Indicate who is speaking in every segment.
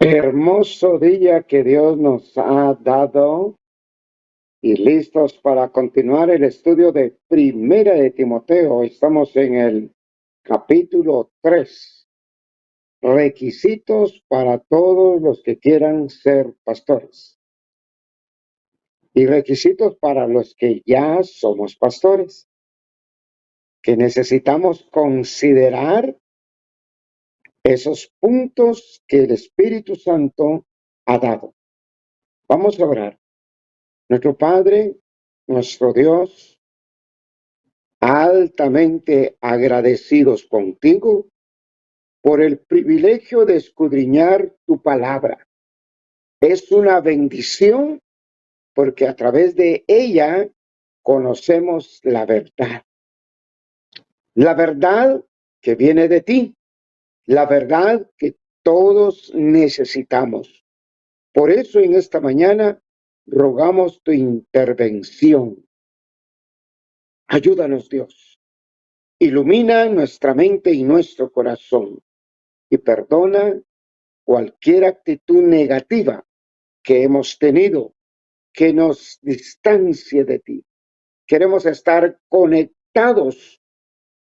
Speaker 1: Hermoso día que Dios nos ha dado y listos para continuar el estudio de Primera de Timoteo. Estamos en el capítulo 3. Requisitos para todos los que quieran ser pastores. Y requisitos para los que ya somos pastores, que necesitamos considerar esos puntos que el Espíritu Santo ha dado. Vamos a orar. Nuestro Padre, nuestro Dios, altamente agradecidos contigo por el privilegio de escudriñar tu palabra. Es una bendición porque a través de ella conocemos la verdad. La verdad que viene de ti, la verdad que todos necesitamos. Por eso en esta mañana rogamos tu intervención. Ayúdanos, Dios. Ilumina nuestra mente y nuestro corazón y perdona cualquier actitud negativa que hemos tenido que nos distancie de ti. Queremos estar conectados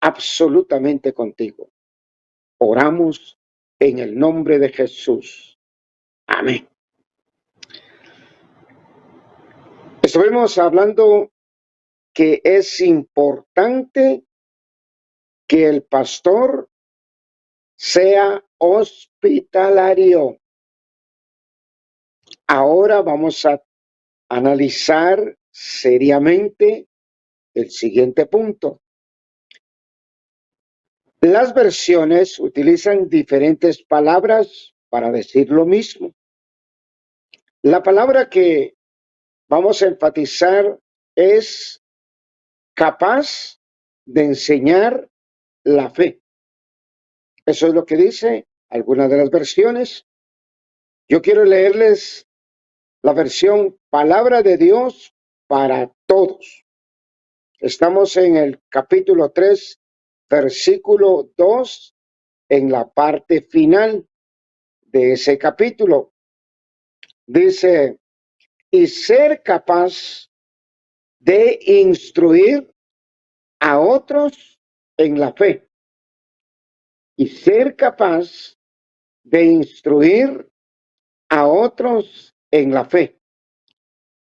Speaker 1: absolutamente contigo. Oramos en el nombre de Jesús. Amén. Estuvimos hablando que es importante que el pastor sea hospitalario. Ahora vamos a analizar seriamente el siguiente punto. Las versiones utilizan diferentes palabras para decir lo mismo. La palabra que vamos a enfatizar es capaz de enseñar la fe. Eso es lo que dice alguna de las versiones. Yo quiero leerles la versión Palabra de Dios para todos. Estamos en el capítulo 3, versículo 2, en la parte final de ese capítulo. Dice, y ser capaz de instruir a otros en la fe. Y ser capaz de instruir a otros en la fe.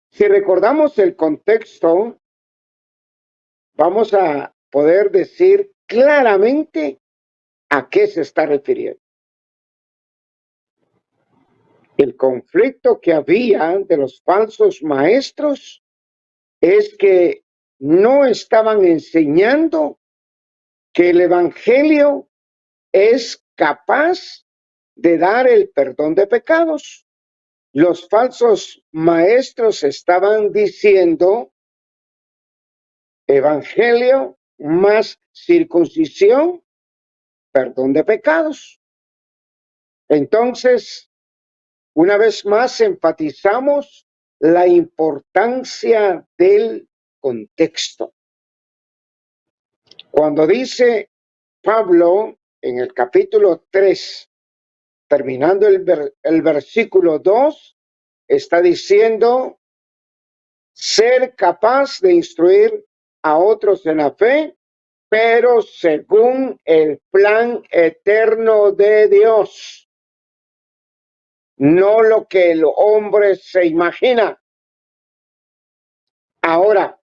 Speaker 1: Si recordamos el contexto, vamos a poder decir claramente a qué se está refiriendo. El conflicto que había de los falsos maestros es que no estaban enseñando que el evangelio es capaz de dar el perdón de pecados. Los falsos maestros estaban diciendo evangelio más circuncisión, perdón de pecados. Entonces, una vez más enfatizamos la importancia del contexto. Cuando dice Pablo en el capítulo 3, terminando el versículo 2, está diciendo ser capaz de instruir a otros en la fe, pero según el plan eterno de Dios. No lo que el hombre se imagina. Ahora,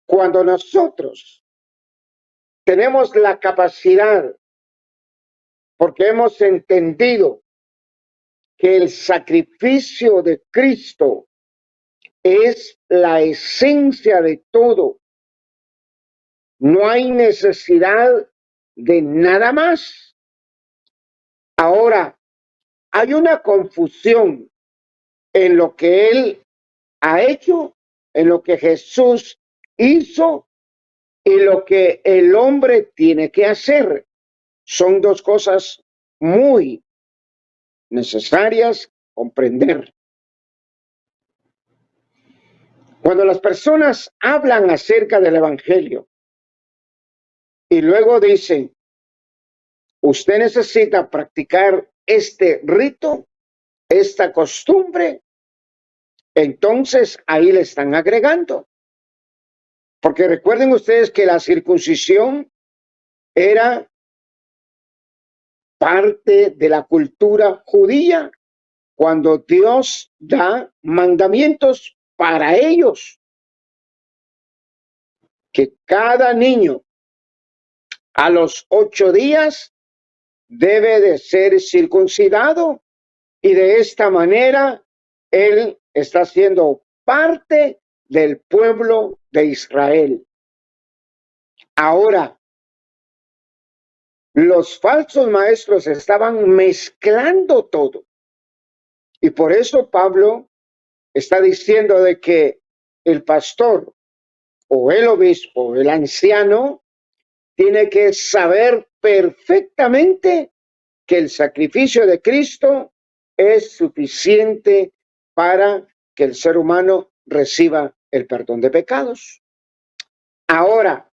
Speaker 1: cuando nosotros tenemos la capacidad, porque hemos entendido que el sacrificio de Cristo es la esencia de todo, no hay necesidad de nada más. Ahora, hay una confusión en lo que Él ha hecho, en lo que Jesús hizo y lo que el hombre tiene que hacer. Son dos cosas muy necesarias comprender. Cuando las personas hablan acerca del evangelio y luego dicen, usted necesita practicar este rito, esta costumbre, entonces ahí le están agregando. Porque recuerden ustedes que la circuncisión era parte de la cultura judía cuando Dios da mandamientos para ellos, que cada niño a los 8 días debe de ser circuncidado y de esta manera él está siendo parte del pueblo de Israel. Ahora, los falsos maestros estaban mezclando todo. Y por eso Pablo está diciendo de que el pastor o el obispo, el anciano, tiene que saber perfectamente que el sacrificio de Cristo es suficiente para que el ser humano reciba el perdón de pecados. Ahora,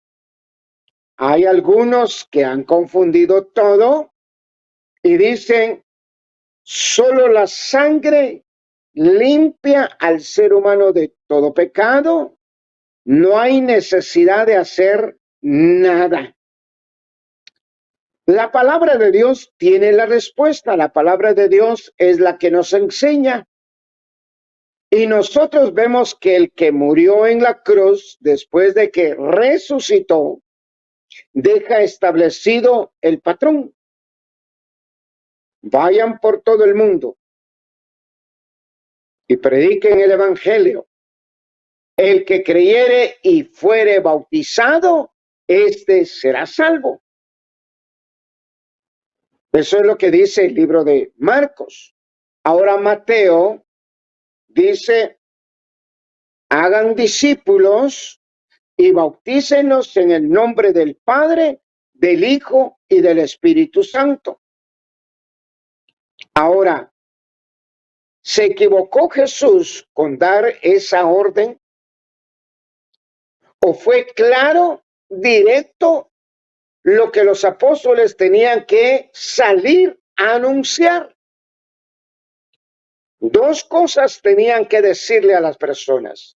Speaker 1: hay algunos que han confundido todo y dicen, solo la sangre limpia al ser humano de todo pecado. No hay necesidad de hacer nada. La palabra de Dios tiene la respuesta. La palabra de Dios es la que nos enseña. Y nosotros vemos que el que murió en la cruz, después de que resucitó, deja establecido el patrón. Vayan por todo el mundo y prediquen el evangelio. El que creyere y fuere bautizado, este será salvo. Eso es lo que dice el libro de Marcos. Ahora Mateo dice, hagan discípulos y bautícenos en el nombre del Padre, del Hijo y del Espíritu Santo. Ahora, ¿se equivocó Jesús con dar esa orden? ¿O fue claro, directo, lo que los apóstoles tenían que salir a anunciar? Dos cosas tenían que decirle a las personas: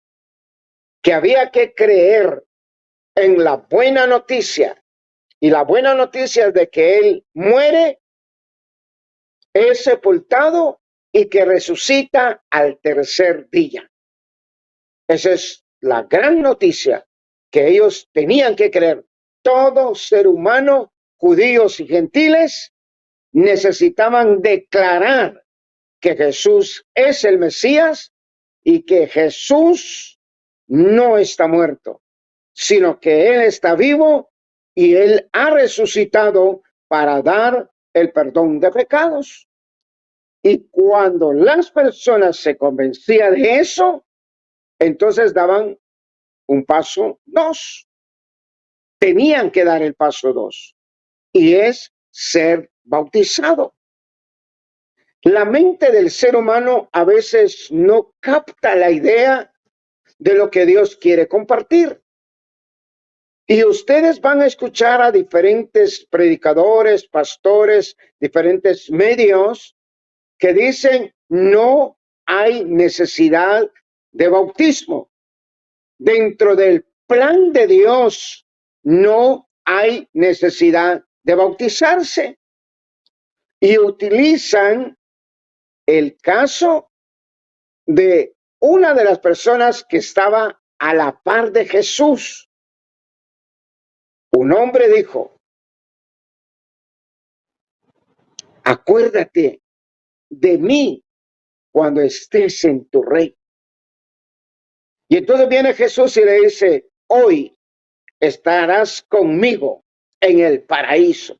Speaker 1: que había que creer en la buena noticia, y la buena noticia es de que Él muere, es sepultado y que resucita al tercer día. Esa es la gran noticia que ellos tenían que creer. Todo ser humano, judíos y gentiles, necesitaban declarar que Jesús es el Mesías y que Jesús no está muerto, sino que Él está vivo y Él ha resucitado para dar el perdón de pecados. Y cuando las personas se convencían de eso, entonces daban un paso 2. Tenían que dar el paso 2, y es ser bautizado. La mente del ser humano a veces no capta la idea de lo que Dios quiere compartir. Y ustedes van a escuchar a diferentes predicadores, pastores, diferentes medios que dicen no hay necesidad de bautismo. Dentro del plan de Dios no hay necesidad de bautizarse. Y utilizan el caso de una de las personas que estaba a la par de Jesús. Un hombre dijo, acuérdate de mí cuando estés en tu reino. Y entonces viene Jesús y le dice, hoy estarás conmigo en el paraíso.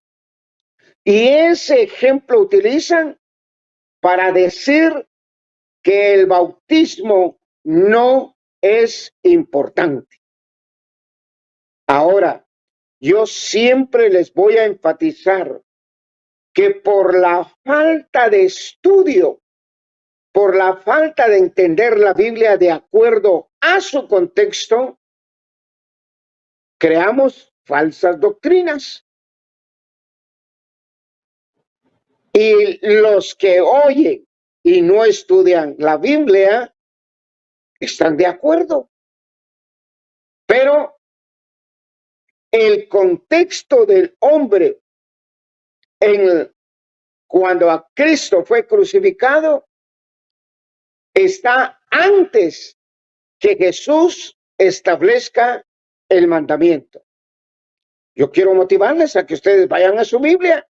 Speaker 1: Y ese ejemplo utilizan para decir que el bautismo no es importante. Ahora, yo siempre les voy a enfatizar que por la falta de estudio, por la falta de entender la Biblia de acuerdo a su contexto, creamos falsas doctrinas. Y los que oyen y no estudian la Biblia están de acuerdo. Pero el contexto del hombre cuando a Cristo fue crucificado está antes que Jesús establezca el mandamiento. Yo quiero motivarles a que ustedes vayan a su Biblia.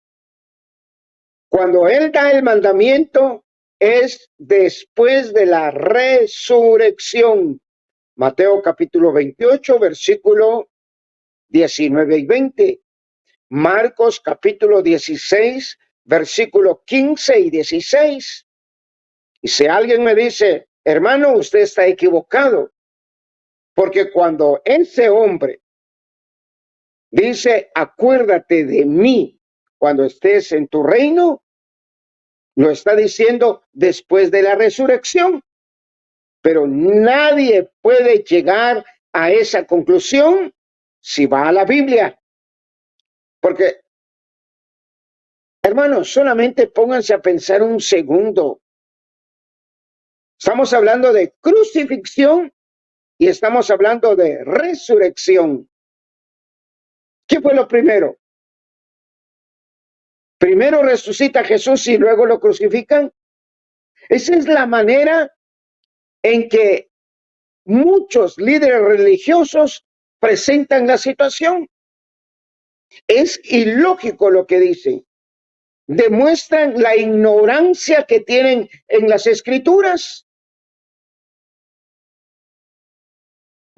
Speaker 1: Cuando Él da el mandamiento es después de la resurrección. Mateo capítulo 28, versículo 19 y 20. Marcos capítulo 16, versículo 15 y 16. Y si alguien me dice, hermano, usted está equivocado, porque cuando ese hombre dice, acuérdate de mí cuando estés en tu reino, lo está diciendo después de la resurrección. Pero nadie puede llegar a esa conclusión si va a la Biblia. Porque, hermanos, solamente pónganse a pensar un segundo. Estamos hablando de crucifixión y estamos hablando de resurrección. ¿Qué fue lo primero? Primero resucita Jesús y luego lo crucifican. Esa es la manera en que muchos líderes religiosos presentan la situación. Es ilógico lo que dicen. Demuestran la ignorancia que tienen en las escrituras.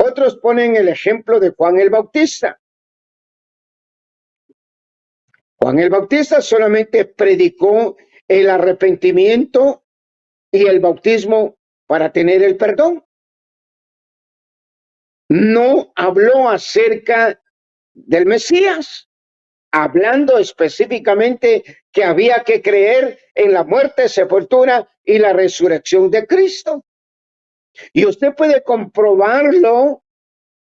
Speaker 1: Otros ponen el ejemplo de Juan el Bautista. Juan el Bautista solamente predicó el arrepentimiento y el bautismo para tener el perdón. No habló acerca del Mesías, hablando específicamente que había que creer en la muerte, sepultura y la resurrección de Cristo. Y usted puede comprobarlo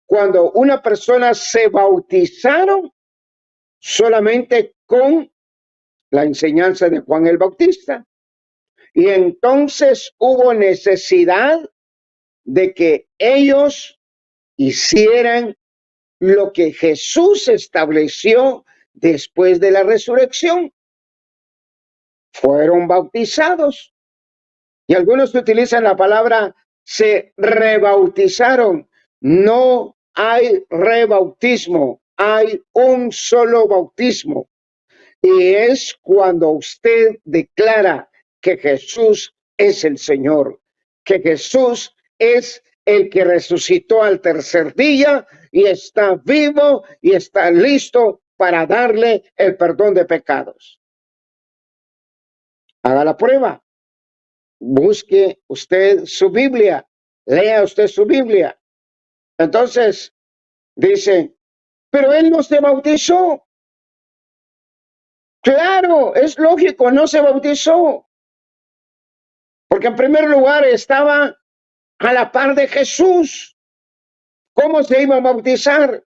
Speaker 1: cuando una persona se bautizaron solamente con la enseñanza de Juan el Bautista. Y entonces hubo necesidad de que ellos hicieran lo que Jesús estableció después de la resurrección. Fueron bautizados. Y algunos utilizan la palabra se rebautizaron. No hay rebautismo, hay un solo bautismo. Y es cuando usted declara que Jesús es el Señor, que Jesús es el que resucitó al tercer día y está vivo y está listo para darle el perdón de pecados. Haga la prueba. Busque usted su Biblia. Lea usted su Biblia. Entonces, dice, pero él no se bautizó. Claro, es lógico, no se bautizó. Porque en primer lugar estaba a la par de Jesús. ¿Cómo se iba a bautizar?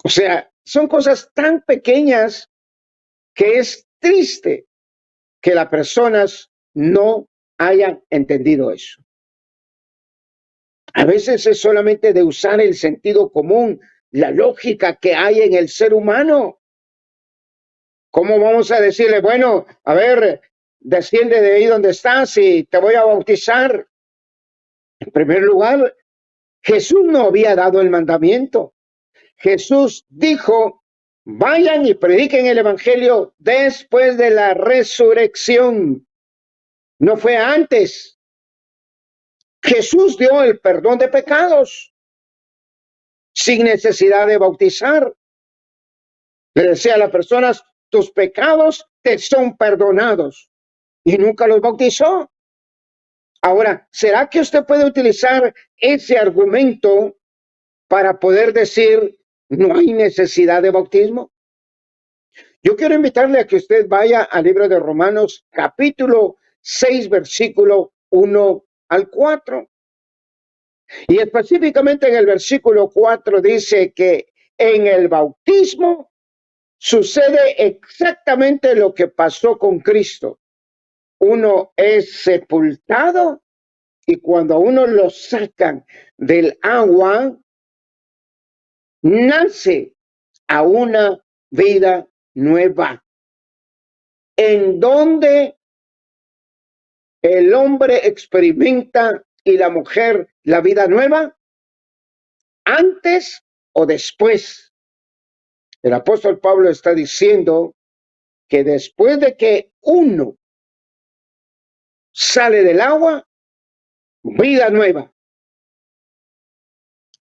Speaker 1: O sea, son cosas tan pequeñas que es triste que las personas no hayan entendido eso. A veces es solamente de usar el sentido común, la lógica que hay en el ser humano. ¿Cómo vamos a decirle, bueno, a ver, desciende de ahí donde estás y te voy a bautizar? En primer lugar, Jesús no había dado el mandamiento. Jesús dijo, vayan y prediquen el evangelio después de la resurrección. No fue antes. Jesús dio el perdón de pecados sin necesidad de bautizar. Le decía a las personas, tus pecados te son perdonados. Y nunca los bautizó. Ahora, ¿será que usted puede utilizar ese argumento para poder decir no hay necesidad de bautismo? Yo quiero invitarle a que usted vaya al libro de Romanos, capítulo 6, versículo 1 al 4. Y específicamente en el versículo 4 dice que en el bautismo sucede exactamente lo que pasó con Cristo. Uno es sepultado y cuando a uno lo sacan del agua, nace a una vida nueva, en donde el hombre experimenta y la mujer la vida nueva antes o después. El apóstol Pablo está diciendo que después de que uno sale del agua, vida nueva.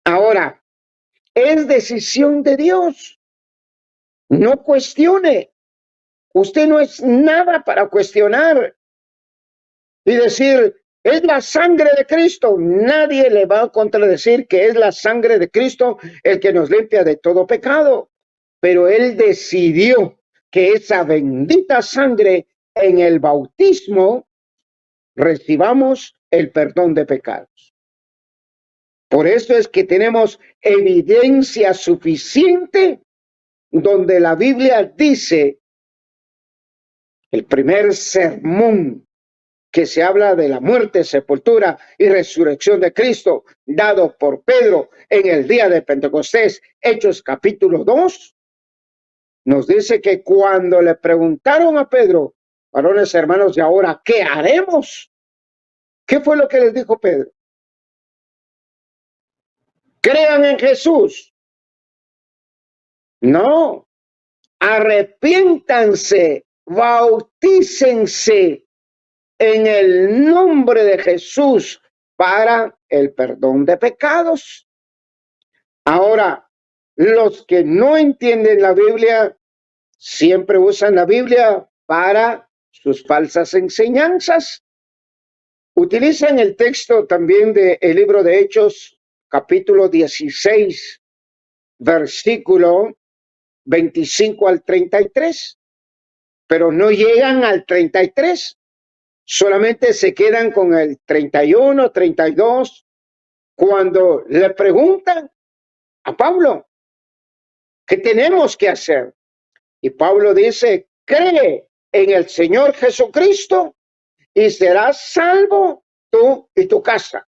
Speaker 1: Ahora, es decisión de Dios. No cuestione. Usted no es nada para cuestionar y decir, es la sangre de Cristo. Nadie le va a contradecir que es la sangre de Cristo el que nos limpia de todo pecado. Pero Él decidió que esa bendita sangre en el bautismo recibamos el perdón de pecados. Por eso es que tenemos evidencia suficiente donde la Biblia dice, el primer sermón que se habla de la muerte, sepultura y resurrección de Cristo, dado por Pedro en el día de Pentecostés, Hechos capítulo 2, nos dice que cuando le preguntaron a Pedro, varones hermanos, de ahora, ¿qué haremos? ¿Qué fue lo que les dijo Pedro? Crean en Jesús. No, arrepiéntanse, bautícense en el nombre de Jesús para el perdón de pecados. Ahora, los que no entienden la Biblia siempre usan la Biblia para sus falsas enseñanzas. Utilizan el texto también del libro de Hechos, capítulo 16, versículo 25 al 33, pero no llegan al 33, solamente se quedan con el 31, 32, cuando le preguntan a Pablo, ¿qué tenemos que hacer? Y Pablo dice, cree en el Señor Jesucristo y serás salvo tú y tu casa.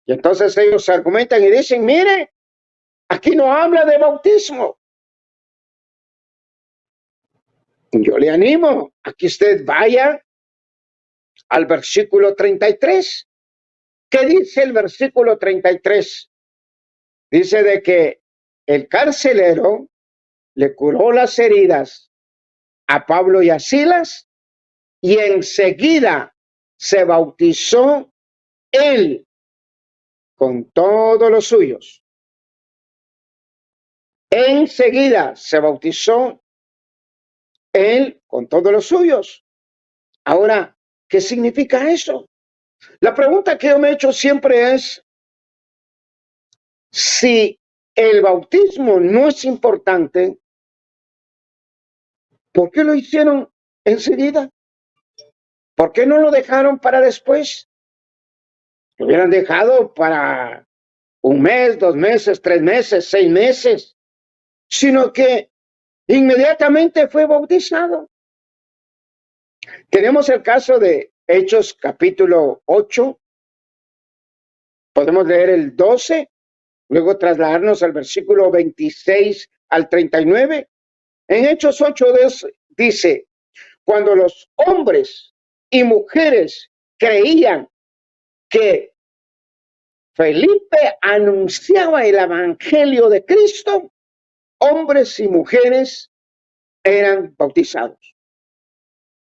Speaker 1: Y entonces ellos argumentan y dicen, mire, aquí no habla de bautismo. Yo le animo a que usted vaya al versículo 33. ¿Qué dice el versículo 33? Dice de que el carcelero le curó las heridas a Pablo y a Silas y enseguida se bautizó él con todos los suyos. Enseguida se bautizó él con todos los suyos. Ahora, ¿qué significa eso? La pregunta que yo me he hecho siempre es, si el bautismo no es importante, ¿por qué lo hicieron enseguida? ¿Por qué no lo dejaron para después? Lo hubieran dejado para un mes, 2 meses, 3 meses, 6 meses, sino que inmediatamente fue bautizado. Tenemos el caso de Hechos capítulo 8, podemos leer el 12, luego trasladarnos al versículo 26 al 39. En Hechos 8 dice, cuando los hombres y mujeres creían que Felipe anunciaba el evangelio de Cristo, hombres y mujeres eran bautizados.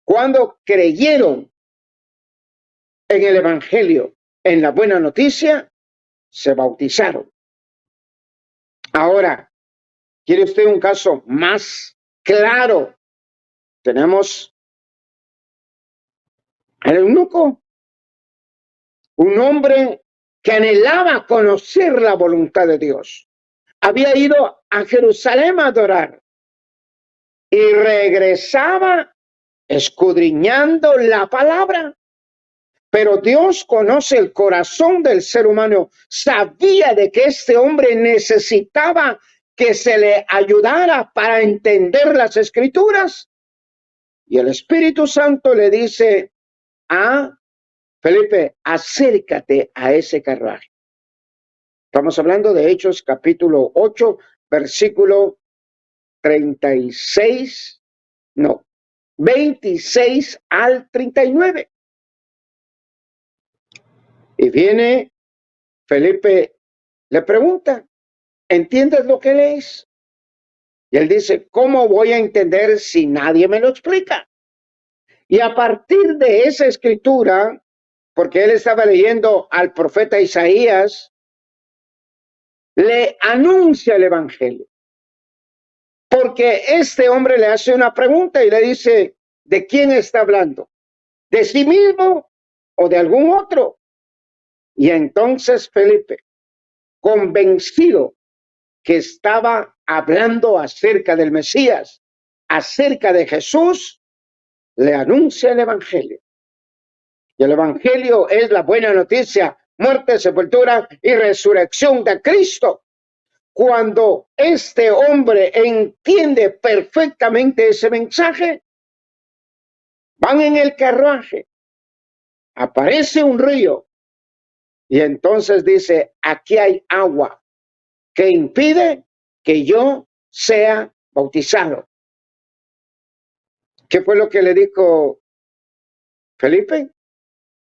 Speaker 1: Cuando creyeron en el evangelio, en la buena noticia, se bautizaron. Ahora, ¿quiere usted un caso más claro? Tenemos al eunuco, un hombre que anhelaba conocer la voluntad de Dios. Había ido a Jerusalén a adorar y regresaba escudriñando la palabra. Pero Dios conoce el corazón del ser humano. Sabía de que este hombre necesitaba que se le ayudara para entender las Escrituras. Y el Espíritu Santo le dice a Felipe, acércate a ese carruaje. Estamos hablando de Hechos capítulo 8, versículo 26 al 39. Y viene Felipe, le pregunta, ¿entiendes lo que lees? Y él dice, ¿cómo voy a entender si nadie me lo explica? Y a partir de esa escritura, porque él estaba leyendo al profeta Isaías, le anuncia el evangelio. Porque este hombre le hace una pregunta y le dice, ¿de quién está hablando? ¿De sí mismo o de algún otro? Y entonces Felipe, convencido que estaba hablando acerca del Mesías, acerca de Jesús, le anuncia el evangelio. Y el evangelio es la buena noticia, muerte, sepultura y resurrección de Cristo. Cuando este hombre entiende perfectamente ese mensaje, van en el carruaje, aparece un río y entonces dice, aquí hay agua que impide que yo sea bautizado. ¿Qué fue lo que le dijo Felipe?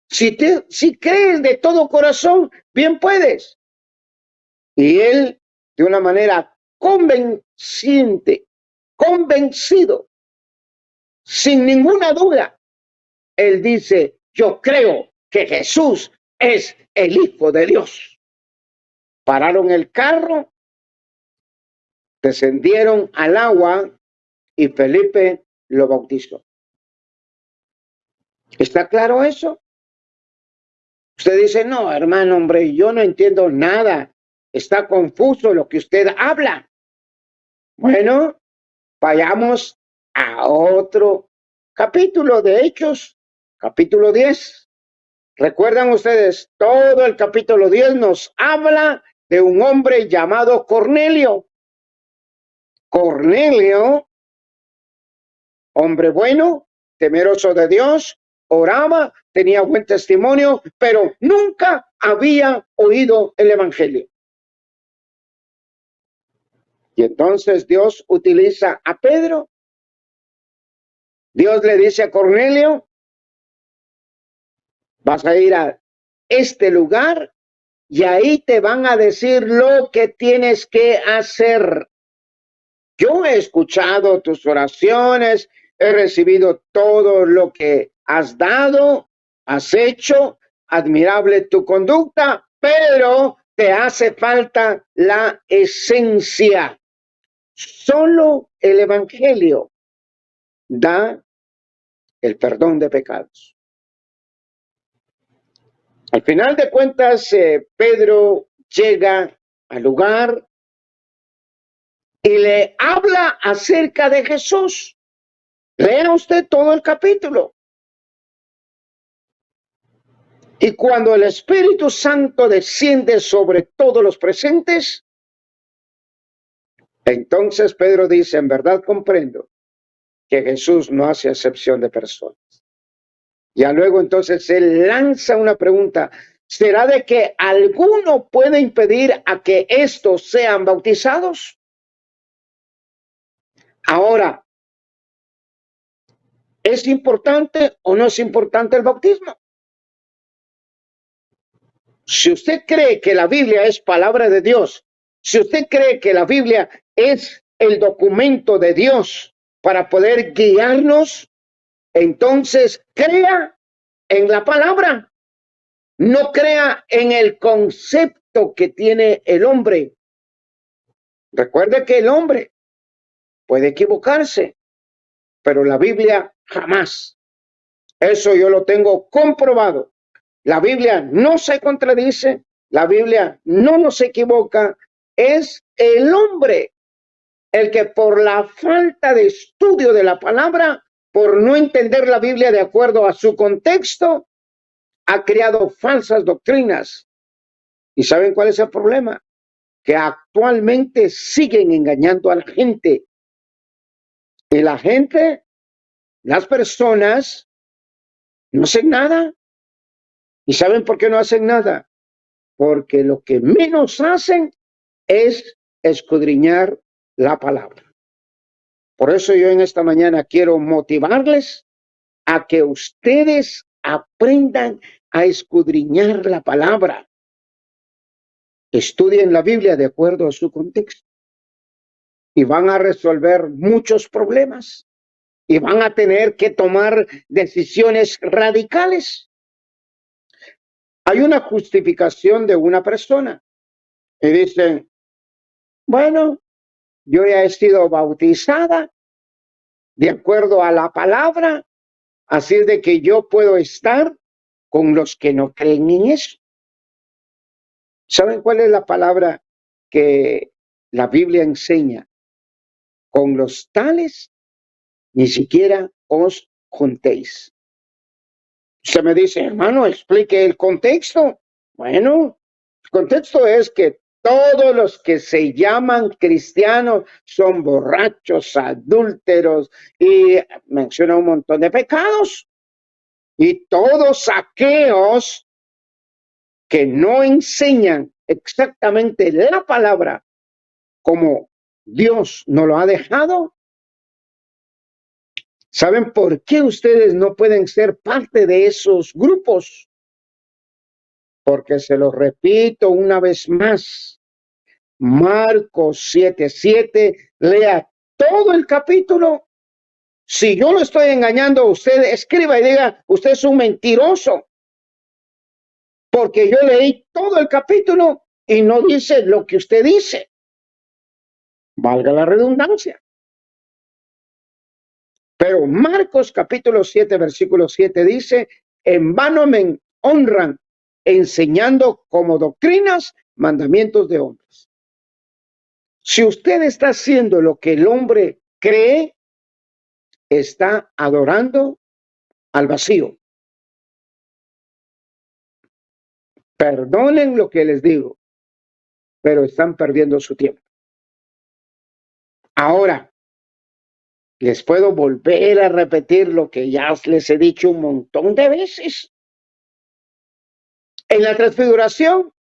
Speaker 1: Si crees de todo corazón, bien puedes. Y él, de una manera convencido, sin ninguna duda, él dice, yo creo que Jesús es el Hijo de Dios. Pararon el carro, descendieron al agua y Felipe lo bautizó. ¿Está claro eso? Usted dice, no, hermano, hombre, yo no entiendo nada. Está confuso lo que usted habla. Bueno, vayamos a otro capítulo de Hechos, capítulo 10. ¿Recuerdan ustedes? Todo el capítulo 10 nos habla de un hombre llamado Cornelio. Cornelio, hombre bueno, temeroso de Dios, oraba, tenía buen testimonio, pero nunca había oído el evangelio. Y entonces Dios utiliza a Pedro. Dios le dice a Cornelio, vas a ir a este lugar y ahí te van a decir lo que tienes que hacer. Yo he escuchado tus oraciones, he recibido todo lo que has dado, has hecho, admirable tu conducta, pero te hace falta la esencia. Solo el evangelio da el perdón de pecados. Al final de cuentas, Pedro llega al lugar y le habla acerca de Jesús. Lea usted todo el capítulo. Y cuando el Espíritu Santo desciende sobre todos los presentes, entonces Pedro dice, en verdad comprendo que Jesús no hace excepción de personas. Ya luego entonces él lanza una pregunta, ¿será de que alguno puede impedir a que estos sean bautizados? Ahora, ¿es importante o no es importante el bautismo? Si usted cree que la Biblia es palabra de Dios, si usted cree que la Biblia es el documento de Dios para poder guiarnos, entonces crea en la palabra. No crea en el concepto que tiene el hombre. Recuerde que el hombre puede equivocarse, pero la Biblia jamás. Eso yo lo tengo comprobado. La Biblia no se contradice, la Biblia no nos equivoca. Es el hombre el que por la falta de estudio de la palabra, por no entender la Biblia de acuerdo a su contexto, ha creado falsas doctrinas. ¿Y saben cuál es el problema? que actualmente siguen engañando a la gente. Y la gente, las personas, no hacen nada. ¿Y saben por qué no hacen nada? Porque lo que menos hacen es escudriñar la palabra. Por eso yo en esta mañana quiero motivarles a que ustedes aprendan a escudriñar la palabra. Estudien la Biblia de acuerdo a su contexto y van a resolver muchos problemas y van a tener que tomar decisiones radicales. Hay una justificación de una persona y dicen, bueno, yo ya he sido bautizada de acuerdo a la palabra, así es de que yo puedo estar con los que no creen en eso. ¿Saben cuál es la palabra que la Biblia enseña? Con los tales ni siquiera os juntéis. Se me dice, hermano, explique el contexto. Bueno, el contexto es que todos los que se llaman cristianos son borrachos, adúlteros y menciona un montón de pecados. Y todos aquellos que no enseñan exactamente la palabra como Dios nos lo ha dejado. ¿Saben por qué ustedes no pueden ser parte de esos grupos? Porque se los repito una vez más, Marcos 7:7, lea todo el capítulo. Si yo lo estoy engañando a usted, escriba y diga, usted es un mentiroso. Porque yo leí todo el capítulo y no dice lo que usted dice. Valga la redundancia. Pero Marcos capítulo 7, versículo 7 dice, en vano me honran enseñando como doctrinas mandamientos de hombres. Si usted está haciendo lo que el hombre cree, está adorando al vacío. Perdonen lo que les digo, pero están perdiendo su tiempo. Ahora, les puedo volver a repetir lo que ya les he dicho un montón de veces. En la transfiguración,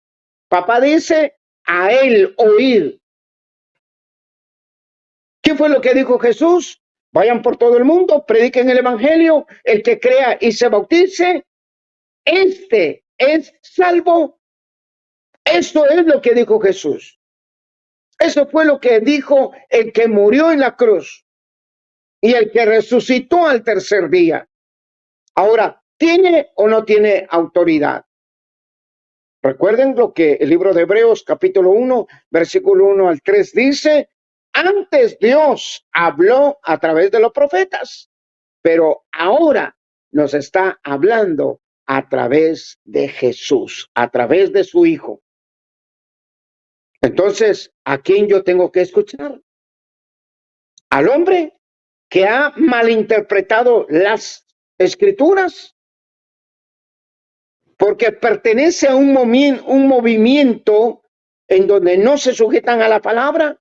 Speaker 1: papá dice, a él oír. ¿Qué fue lo que dijo Jesús? Vayan por todo el mundo, prediquen el evangelio, el que crea y se bautice, este es salvo. Eso es lo que dijo Jesús. Eso fue lo que dijo el que murió en la cruz y el que resucitó al tercer día. Ahora, ¿tiene o no tiene autoridad? Recuerden lo que el libro de Hebreos capítulo 1, versículo 1 al 3 dice, antes Dios habló a través de los profetas, pero ahora nos está hablando a través de Jesús, a través de su Hijo. Entonces, ¿a quién yo tengo que escuchar? ¿Al hombre que ha malinterpretado las escrituras? Porque pertenece a un movimiento en donde no se sujetan a la palabra.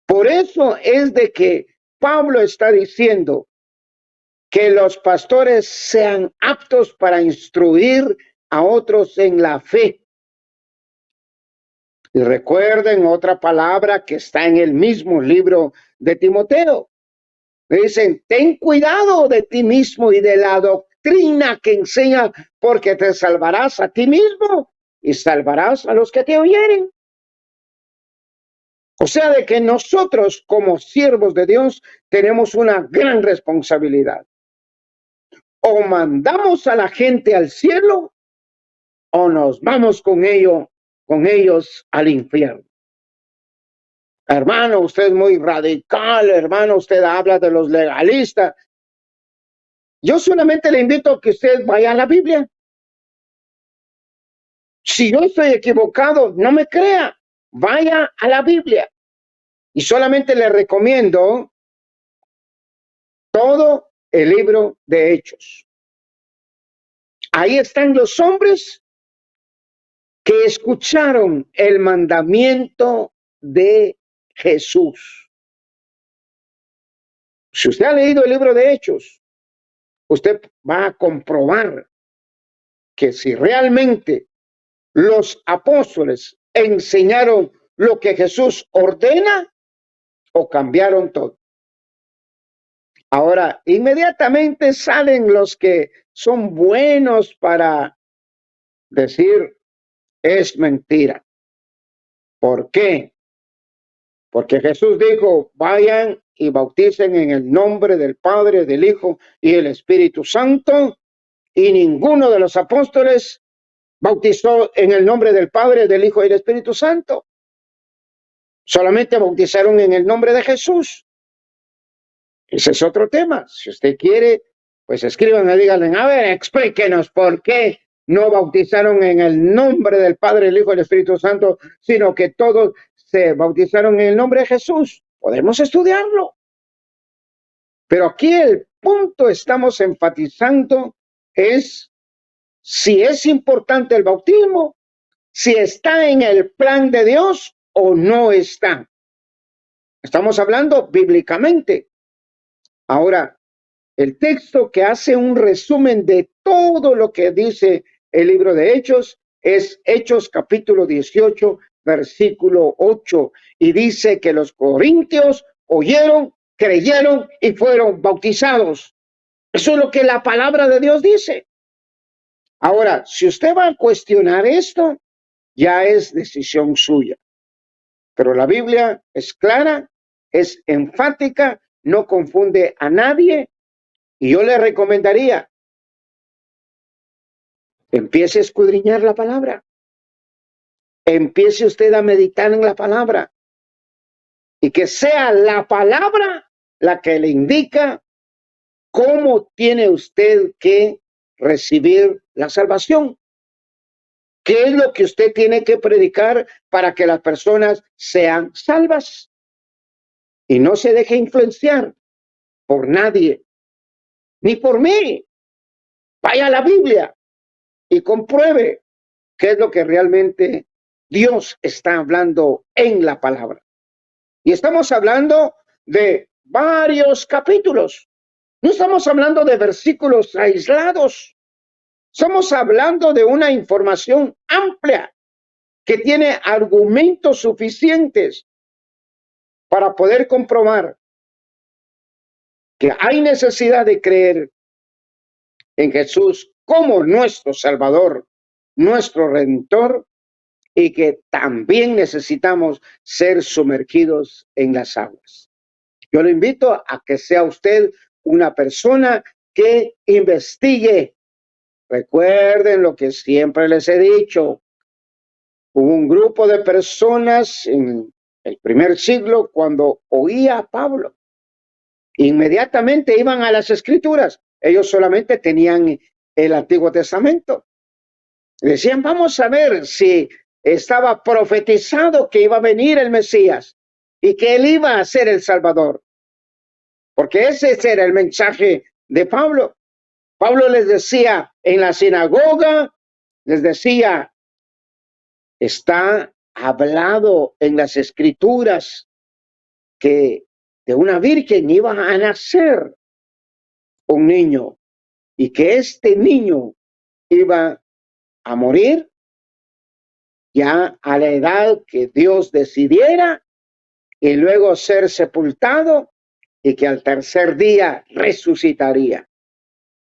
Speaker 1: Por eso es de que Pablo está diciendo que los pastores sean aptos para instruir a otros en la fe. Y recuerden otra palabra que está en el mismo libro de Timoteo. Dicen, ten cuidado de ti mismo y de la doctrina que enseña, porque te salvarás a ti mismo y salvarás a los que te oyeren. O sea, de que nosotros como siervos de Dios tenemos una gran responsabilidad. O mandamos a la gente al cielo o nos vamos con ellos al infierno. Hermano, usted es muy radical, hermano, usted habla de los legalistas. Yo solamente le invito a que usted vaya a la Biblia. Si yo estoy equivocado, no me crea, vaya a la Biblia. Y solamente le recomiendo todo el libro de Hechos. Ahí están los hombres que escucharon el mandamiento de Jesús. Si usted ha leído el libro de Hechos, usted va a comprobar que si realmente los apóstoles enseñaron lo que Jesús ordena o cambiaron todo. Ahora, inmediatamente salen los que son buenos para decir es mentira. ¿Por qué? Porque Jesús dijo, vayan y bauticen en el nombre del Padre, del Hijo y del Espíritu Santo, y ninguno de los apóstoles bautizó en el nombre del Padre, del Hijo y del Espíritu Santo. Solamente bautizaron en el nombre de Jesús. Ese es otro tema. Si usted quiere, pues escriban y díganle, a ver, explíquenos por qué no bautizaron en el nombre del Padre, el Hijo y el Espíritu Santo, sino que todos se bautizaron en el nombre de Jesús. Podemos estudiarlo. Pero aquí el punto estamos enfatizando es si es importante el bautismo, si está en el plan de Dios o no está. Estamos hablando bíblicamente. Ahora, el texto que hace un resumen de todo lo que dice el libro de Hechos es Hechos capítulo 18, versículo 8. Y dice que los corintios oyeron, creyeron y fueron bautizados. Eso es lo que la palabra de Dios dice. Ahora, si usted va a cuestionar esto, ya es decisión suya. Pero la Biblia es clara, es enfática, no confunde a nadie. Y yo le recomendaría, empiece a escudriñar la palabra. Empiece usted a meditar en la palabra. Y que sea la palabra la que le indica cómo tiene usted que recibir la salvación. ¿Qué es lo que usted tiene que predicar para que las personas sean salvas? Y no se deje influenciar por nadie, ni por mí. Vaya a la Biblia y compruebe qué es lo que realmente Dios está hablando en la palabra. Y estamos hablando de varios capítulos. No estamos hablando de versículos aislados. Estamos hablando de una información amplia que tiene argumentos suficientes para poder comprobar que hay necesidad de creer en Jesús como nuestro Salvador, nuestro Redentor, y que también necesitamos ser sumergidos en las aguas. Yo le invito a que sea usted una persona que investigue. Recuerden lo que siempre les he dicho. Hubo un grupo de personas en el primer siglo cuando oía a Pablo. Inmediatamente iban a las Escrituras. Ellos solamente tenían el Antiguo Testamento. Decían, vamos a ver si estaba profetizado que iba a venir el Mesías y que él iba a ser el Salvador. Porque ese era el mensaje de Pablo. Pablo les decía en la sinagoga, les decía, está hablado en las Escrituras que de una virgen iba a nacer un niño y que este niño iba a morir ya a la edad que Dios decidiera y luego ser sepultado y que al tercer día resucitaría.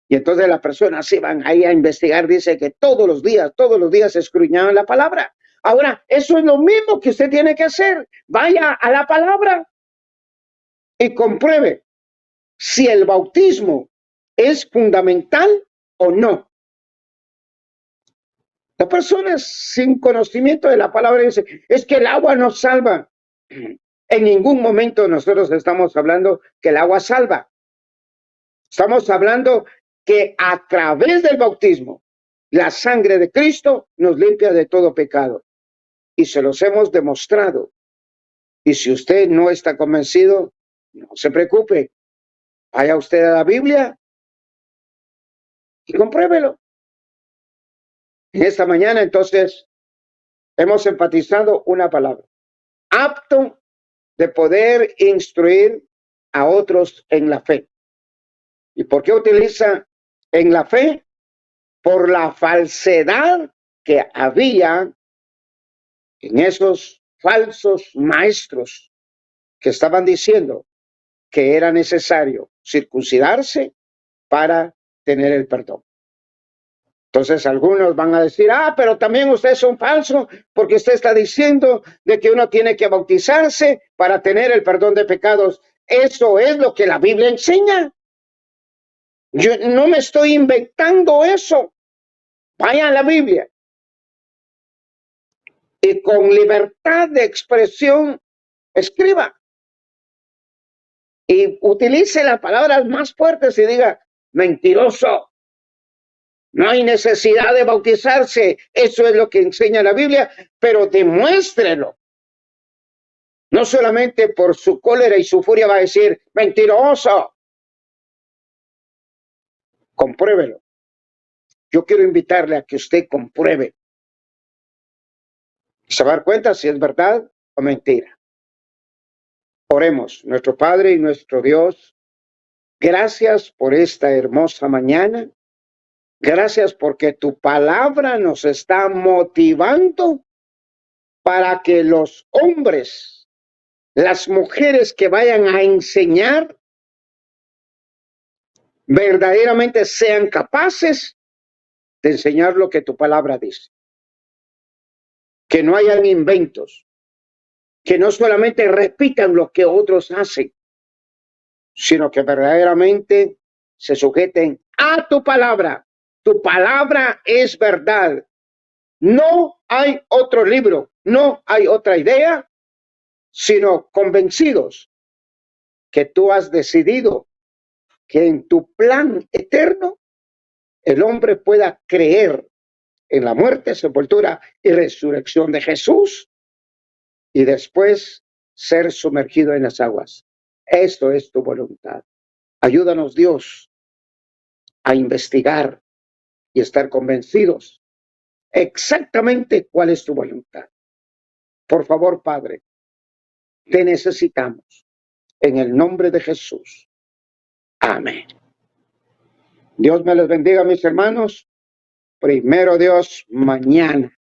Speaker 1: Y entonces las personas iban ahí a investigar, dice que todos los días escudriñaban la palabra. Ahora, eso es lo mismo que usted tiene que hacer. Vaya a la palabra y compruebe si el bautismo es fundamental o no. Las personas sin conocimiento de la palabra dicen, es que el agua no salva. En ningún momento nosotros estamos hablando que el agua salva. Estamos hablando que a través del bautismo, la sangre de Cristo nos limpia de todo pecado. Y se los hemos demostrado. Y si usted no está convencido, no se preocupe. Vaya usted a la Biblia y compruébelo. En esta mañana, entonces, hemos enfatizado una palabra: apto de poder instruir a otros en la fe. ¿Y por qué utiliza en la fe? Por la falsedad que había en esos falsos maestros que estaban diciendo que era necesario circuncidarse para tener el perdón. Entonces algunos van a decir, pero también usted es un falso porque usted está diciendo de que uno tiene que bautizarse para tener el perdón de pecados. Eso es lo que la Biblia enseña. Yo no me estoy inventando eso. Vaya a la Biblia. Y con libertad de expresión, escriba. Y utilice las palabras más fuertes y diga, mentiroso. No hay necesidad de bautizarse. Eso es lo que enseña la Biblia, pero demuéstrelo. No solamente por su cólera y su furia va a decir, mentiroso. Compruébelo. Yo quiero invitarle a que usted compruebe. Se va a dar cuenta si es verdad o mentira. Oremos, nuestro Padre y nuestro Dios. Gracias por esta hermosa mañana. Gracias porque tu palabra nos está motivando para que los hombres, las mujeres que vayan a enseñar, verdaderamente sean capaces de enseñar lo que tu palabra dice. Que no hayan inventos, que no solamente repitan lo que otros hacen, sino que verdaderamente se sujeten a tu palabra. Tu palabra es verdad. No hay otro libro, no hay otra idea, sino convencidos que tú has decidido que en tu plan eterno el hombre pueda creer en la muerte, sepultura y resurrección de Jesús y después ser sumergido en las aguas. Esto es tu voluntad. Ayúdanos, Dios, a investigar y estar convencidos exactamente cuál es tu voluntad. Por favor, Padre, te necesitamos. En el nombre de Jesús. Amén. Dios me les bendiga, mis hermanos. Primero Dios, mañana